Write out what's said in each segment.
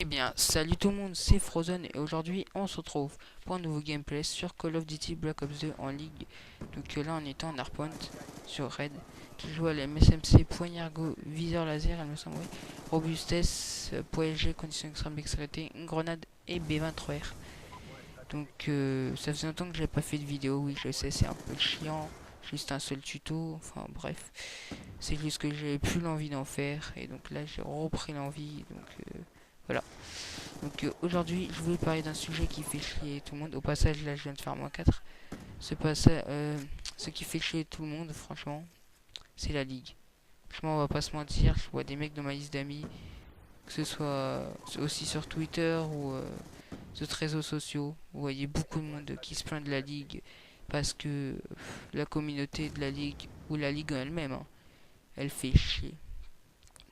Eh bien, salut tout le monde, c'est Frozen et aujourd'hui on se retrouve pour un nouveau gameplay sur Call of Duty Black Ops 2 en ligue. Donc là on est en hardpoint sur Raid, qui joue à la MSMC, poignard go, viseur laser, elle me semble, oui. Robustesse, poids léger, conditions extrêmes dextérité, une grenade et B23R. Donc ça faisait longtemps que j'avais pas fait de vidéo, oui je sais c'est un peu chiant, juste un seul tuto, enfin bref. C'est juste que j'ai plus l'envie d'en faire et donc là j'ai repris l'envie, donc voilà. Donc aujourd'hui, je voulais parler d'un sujet qui fait chier tout le monde. Au passage, là, je viens de faire -4. Ce qui fait chier tout le monde, franchement, c'est la ligue. Franchement, on va pas se mentir. Je vois des mecs dans ma liste d'amis, que ce soit aussi sur Twitter ou sur les réseaux sociaux. Vous voyez beaucoup de monde qui se plaint de la ligue parce que la communauté de la ligue ou la ligue en elle-même, hein, elle fait chier.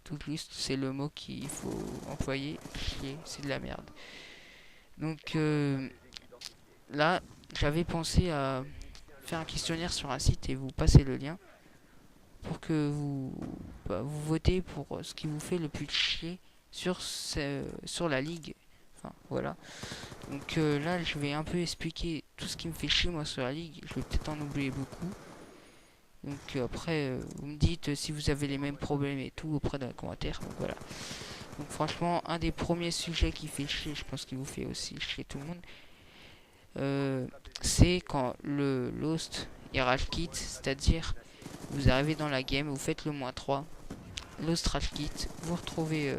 Tout juste, c'est le mot qu'il faut employer. Chier, c'est de la merde. Donc là, j'avais pensé à faire un questionnaire sur un site et vous passer le lien pour que vous votez pour ce qui vous fait le plus chier sur la ligue. Enfin, voilà. Donc là, je vais un peu expliquer tout ce qui me fait chier moi sur la ligue. Je vais peut-être en oublier beaucoup. Donc après, vous me dites si vous avez les mêmes problèmes et tout auprès dans les commentaires. Donc voilà. Donc franchement, un des premiers sujets qui fait chier, je pense qu'il vous fait aussi chier tout le monde, euh, c'est quand le Lost il rage quitte, c'est-à-dire vous arrivez dans la game, vous faites le -3, Lost rage quitte, vous retrouvez,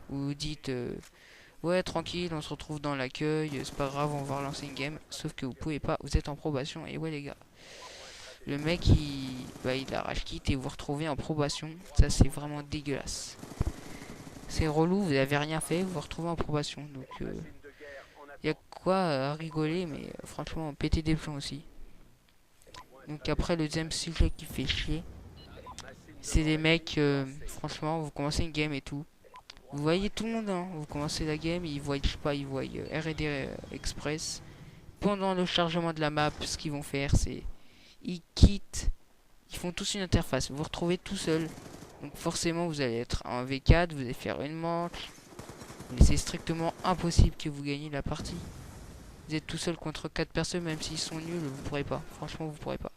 vous dites ouais tranquille, on se retrouve dans l'accueil, c'est pas grave, on va relancer une game, sauf que vous pouvez pas, vous êtes en probation et ouais les gars, le mec il a rage quitte et vous retrouvez en probation, ça c'est vraiment dégueulasse. C'est relou, vous avez rien fait, vous vous retrouvez en probation, donc y a quoi à rigoler, mais franchement péter des plombs aussi. Donc après le deuxième sujet qui fait chier, c'est des mecs, franchement, vous commencez une game et tout. Vous voyez tout le monde, hein, vous commencez la game, ils voient, je sais pas, ils voient R&D Express. Pendant le chargement de la map, ce qu'ils vont faire, c'est ils quittent, ils font tous une interface. Vous vous retrouvez tout seul. Donc forcément, vous allez être en V4, vous allez faire une manche. Mais c'est strictement impossible que vous gagnez la partie. Vous êtes tout seul contre 4 personnes, même s'ils sont nuls, vous pourrez pas. Franchement, vous pourrez pas.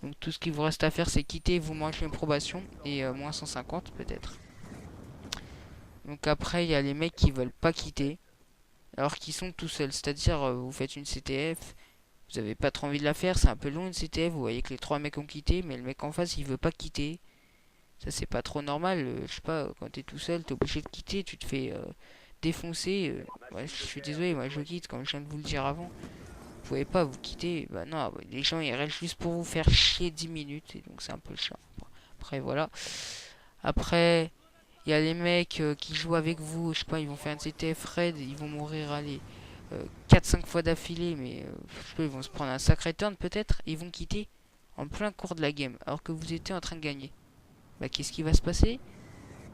Donc tout ce qu'il vous reste à faire, c'est quitter, vous manger une probation et moins 150 peut-être. Donc après, il y a les mecs qui veulent pas quitter, alors qu'ils sont tout seuls. C'est-à-dire, vous faites une CTF, vous avez pas trop envie de la faire, c'est un peu long une CTF, vous voyez que les 3 mecs ont quitté, mais le mec en face, il veut pas quitter. Ça, c'est pas trop normal. Je sais pas, quand t'es tout seul, t'es obligé de quitter, tu te fais défoncer. Ouais, je suis désolé, moi je quitte, comme je viens de vous le dire avant. Vous pouvez pas vous quitter. Bah non, les gens ils restent juste pour vous faire chier 10 minutes, et donc c'est un peu chiant. Après, voilà. Après, il y a les mecs qui jouent avec vous, je sais pas, ils vont faire un CTF raid, ils vont mourir, allez, 4-5 fois d'affilée, mais je sais pas, ils vont se prendre un sacré turn peut-être, ils vont quitter en plein cours de la game, alors que vous étiez en train de gagner. Bah qu'est-ce qui va se passer?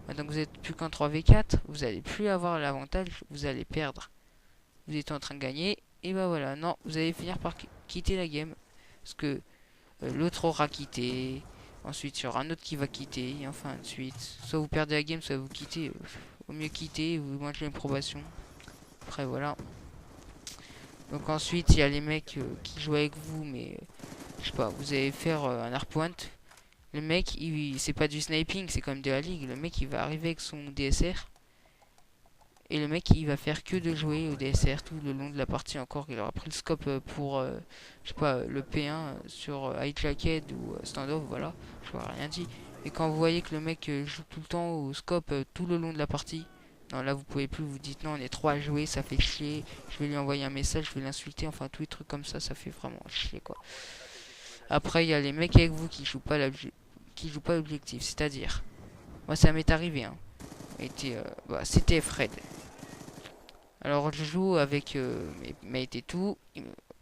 Bah, donc vous êtes plus qu'en 3v4, vous allez plus avoir l'avantage, vous allez perdre. Vous étiez en train de gagner, et bah voilà, non, vous allez finir par quitter la game, parce que l'autre aura quitté, ensuite il y aura un autre qui va quitter, et enfin de suite. Soit vous perdez la game, soit vous quittez. Au mieux quitter, vous mangez une probation. Après voilà. Donc ensuite il y a les mecs qui jouent avec vous, mais je sais pas, vous allez faire un hardpoint. Le mec, c'est pas du sniping, c'est comme de la ligue. Le mec il va arriver avec son DSR. Et le mec il va faire que de jouer au DSR tout le long de la partie encore. Il aura pris le scope pour, je sais pas, le P1 sur Hijacked ou Standoff, voilà. Je vois rien dit. Et quand vous voyez que le mec joue tout le temps au scope tout le long de la partie, non là vous pouvez plus, vous dites non on est trois à jouer, ça fait chier. Je vais lui envoyer un message, je vais l'insulter, enfin tous les trucs comme ça fait vraiment chier quoi. Après il y a les mecs avec vous qui jouent pas l'objectif, c'est-à-dire, moi ça m'est arrivé, hein. C'était Fred. Alors je joue avec mes mates et tout.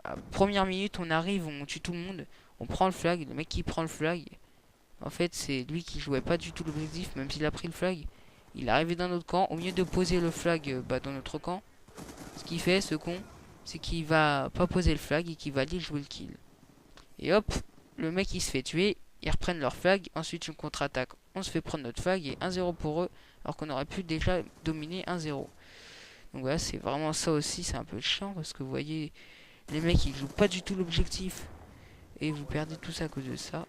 À première minute, on arrive, on tue tout le monde. On prend le flag. Le mec qui prend le flag, en fait, c'est lui qui jouait pas du tout l'objectif, même s'il a pris le flag. Il est arrivé dans notre camp. Au lieu de poser le flag dans notre camp, ce qu'il fait, ce con, c'est qu'il va pas poser le flag et qu'il va aller jouer le kill. Et hop, le mec il se fait tuer. ils reprennent leur flag, ensuite une contre-attaque, on se fait prendre notre flag et 1-0 pour eux, alors qu'on aurait pu déjà dominer 1-0. Donc voilà, c'est vraiment ça aussi, c'est un peu chiant parce que vous voyez, les mecs ils jouent pas du tout l'objectif et vous perdez tout ça à cause de ça.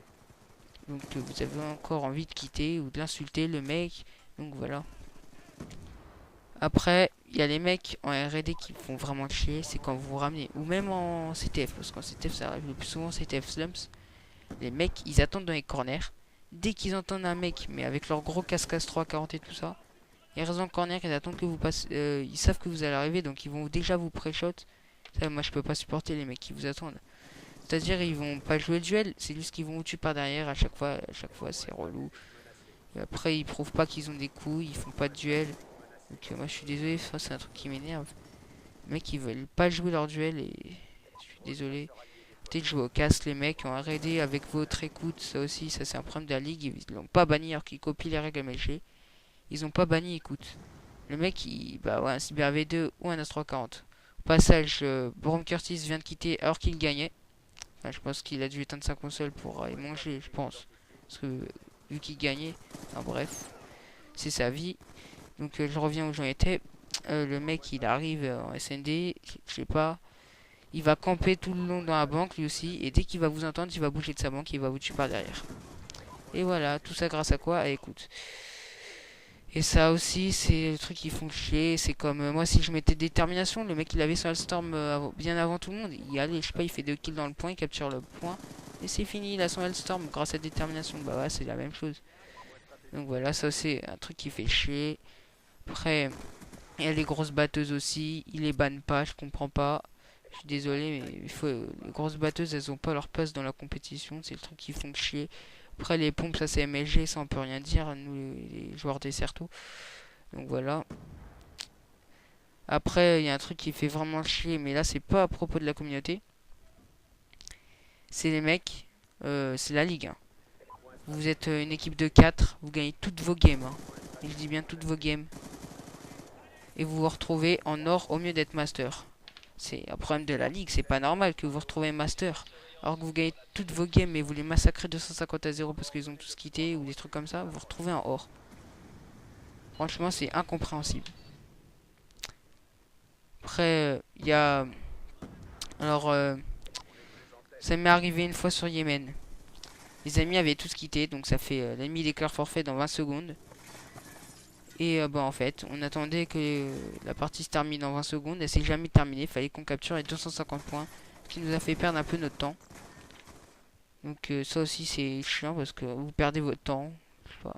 Donc vous avez encore envie de quitter ou de l'insulter le mec, donc voilà. Après, il y a les mecs en R&D qui font vraiment chier, c'est quand vous vous ramenez, ou même en CTF, parce qu'en CTF ça arrive le plus souvent, CTF Slumps, les mecs ils attendent dans les corners, dès qu'ils entendent un mec, mais avec leur gros casque 340 et tout ça, ils restent en corner, ils attendent que vous passez, ils savent que vous allez arriver, donc ils vont déjà vous pré-shot. Ça, moi je peux pas supporter les mecs qui vous attendent. C'est-à-dire ils vont pas jouer le duel, c'est juste qu'ils vont vous tuer par derrière à chaque fois c'est relou. Et après ils prouvent pas qu'ils ont des coups, ils font pas de duel. Donc moi je suis désolé, ça c'est un truc qui m'énerve. Les mecs ils veulent pas jouer leur duel et je suis désolé. Peut-être jouer au casque les mecs ont arrêté avec votre écoute, ça aussi, ça c'est un problème de la ligue, ils l'ont pas banni alors qu'ils copient les règles MLG. Ils ont pas banni écoute. Le mec il bah ouais un Cyber V2 ou un As-340. Au passage, Brom Curtis vient de quitter alors qu'il gagnait. Enfin, je pense qu'il a dû éteindre sa console pour aller manger, je pense. Parce que vu qu'il gagnait, enfin bref, c'est sa vie. Donc je reviens où j'en étais. Le mec il arrive en SND, je sais pas. Il va camper tout le long dans la banque lui aussi. Et dès qu'il va vous entendre, il va bouger de sa banque et il va vous tuer par derrière. Et voilà, tout ça grâce à quoi? À écoute. Et ça aussi, c'est le truc qui font chier. C'est comme moi, si je mettais détermination, le mec il avait son Hellstorm bien avant tout le monde. Il allait, je sais pas, il fait 2 kills dans le point, il capture le point. Et c'est fini, il a son Hellstorm grâce à détermination. Bah ouais, c'est la même chose. Donc voilà, ça c'est un truc qui fait chier. Après, il y a les grosses batteuses aussi. Ils les bannent pas, je comprends pas. Je suis désolé, mais il faut, les grosses batteuses, elles ont pas leur place dans la compétition. C'est le truc qui font chier. Après, les pompes, ça c'est MLG, ça on peut rien dire. Nous, les joueurs des Certo. Donc voilà. Après, il y a un truc qui fait vraiment chier, mais là, c'est pas à propos de la communauté. C'est les mecs, c'est la ligue, hein. Vous êtes une équipe de 4, vous gagnez toutes vos games, hein. Et je dis bien toutes vos games. Et vous vous retrouvez en or au mieux d'être master. C'est un problème de la ligue, c'est pas normal que vous vous retrouvez master. Alors que vous gagnez toutes vos games et vous les massacrez 250-0 parce qu'ils ont tous quitté ou des trucs comme ça, vous vous retrouvez en or. Franchement, c'est incompréhensible. Après, il y a... Alors, ça m'est arrivé une fois sur Yémen. Les amis avaient tous quitté, donc ça fait l'ennemi déclare forfait dans 20 secondes. Et bah en fait, on attendait que la partie se termine en 20 secondes. Elle s'est jamais terminée, il fallait qu'on capture les 250 points. Ce qui nous a fait perdre un peu notre temps. Donc ça aussi c'est chiant parce que vous perdez votre temps. Je sais pas.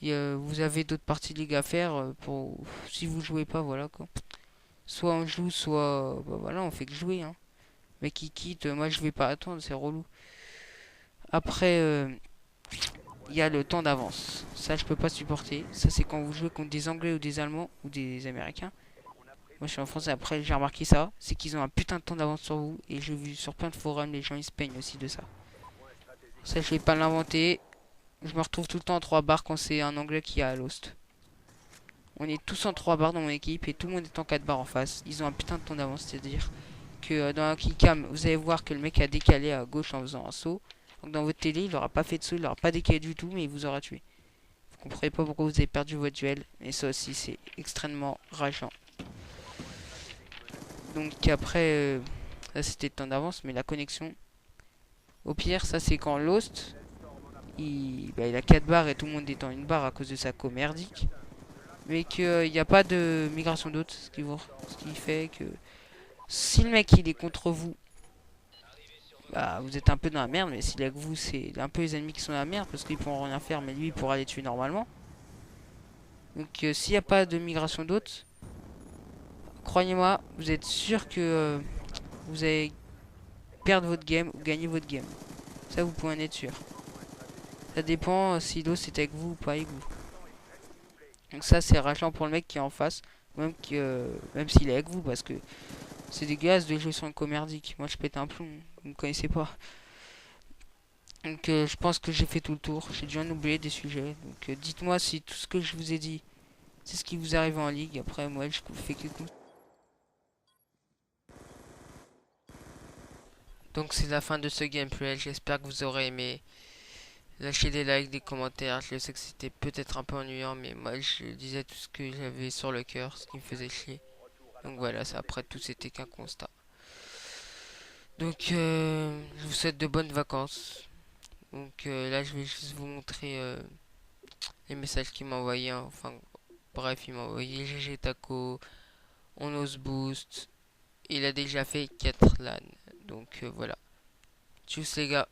Et, vous avez d'autres parties de ligue à faire pour si vous jouez pas, voilà quoi. Soit on joue, soit bah voilà, on fait que jouer, hein. Mais qui quitte, moi je vais pas attendre, c'est relou. Après, il y a le temps d'avance. Ça, je peux pas supporter. Ça, c'est quand vous jouez contre des Anglais ou des Allemands ou des Américains. Moi, je suis en France et après, j'ai remarqué ça. C'est qu'ils ont un putain de temps d'avance sur vous. Et j'ai vu sur plein de forums, les gens ils se peignent aussi de ça. Ça, je vais pas l'inventer. Je me retrouve tout le temps en 3 barres quand c'est un Anglais qui a Lost. On est tous en 3 barres dans mon équipe et tout le monde est en 4 barres en face. Ils ont un putain de temps d'avance, c'est-à-dire que dans la killcam, vous allez voir que le mec a décalé à gauche en faisant un saut. Donc dans votre télé, il aura pas fait de saut, il aura pas décalé du tout, mais il vous aura tué. Vous comprenez pas pourquoi vous avez perdu votre duel, mais ça aussi c'est extrêmement rageant. Donc après, ça c'était le temps d'avance, mais la connexion. Au pire, ça c'est quand Lost, il a 4 barres et tout le monde est en une barre à cause de sa co merdique. Mais qu'il n'y a pas de migration d'autres, ce qui fait que si le mec il est contre vous, bah vous êtes un peu dans la merde, mais s'il est avec vous, c'est un peu les ennemis qui sont dans la merde parce qu'ils pourront rien faire, mais lui il pourra les tuer normalement. Donc s'il n'y a pas de migration d'hôtes, croyez-moi, vous êtes sûr que vous allez perdre votre game ou gagner votre game. Ça vous pouvez en être sûr. Ça dépend si l'os est avec vous ou pas avec vous. Donc ça c'est rageant pour le mec qui est en face, même s'il est avec vous parce que c'est dégueulasse de jouer sur un commerdique. Moi je pète un plomb, vous me connaissez pas. Donc je pense que j'ai fait tout le tour. J'ai dû en oublier des sujets. Donc dites-moi si tout ce que je vous ai dit, c'est ce qui vous arrive en ligue. Après moi je fais que... Donc c'est la fin de ce gameplay. J'espère que vous aurez aimé. Lâchez des likes, des commentaires. Je sais que c'était peut-être un peu ennuyant, mais moi je disais tout ce que j'avais sur le cœur, ce qui me faisait chier. Donc voilà, ça après tout c'était qu'un constat. Donc je vous souhaite de bonnes vacances. Donc là je vais juste vous montrer les messages qu'il m'a envoyés, hein. Enfin bref, il m'a envoyé GG Taco, on ose boost. Il a déjà fait 4 LAN. Donc voilà. Tchuss les gars.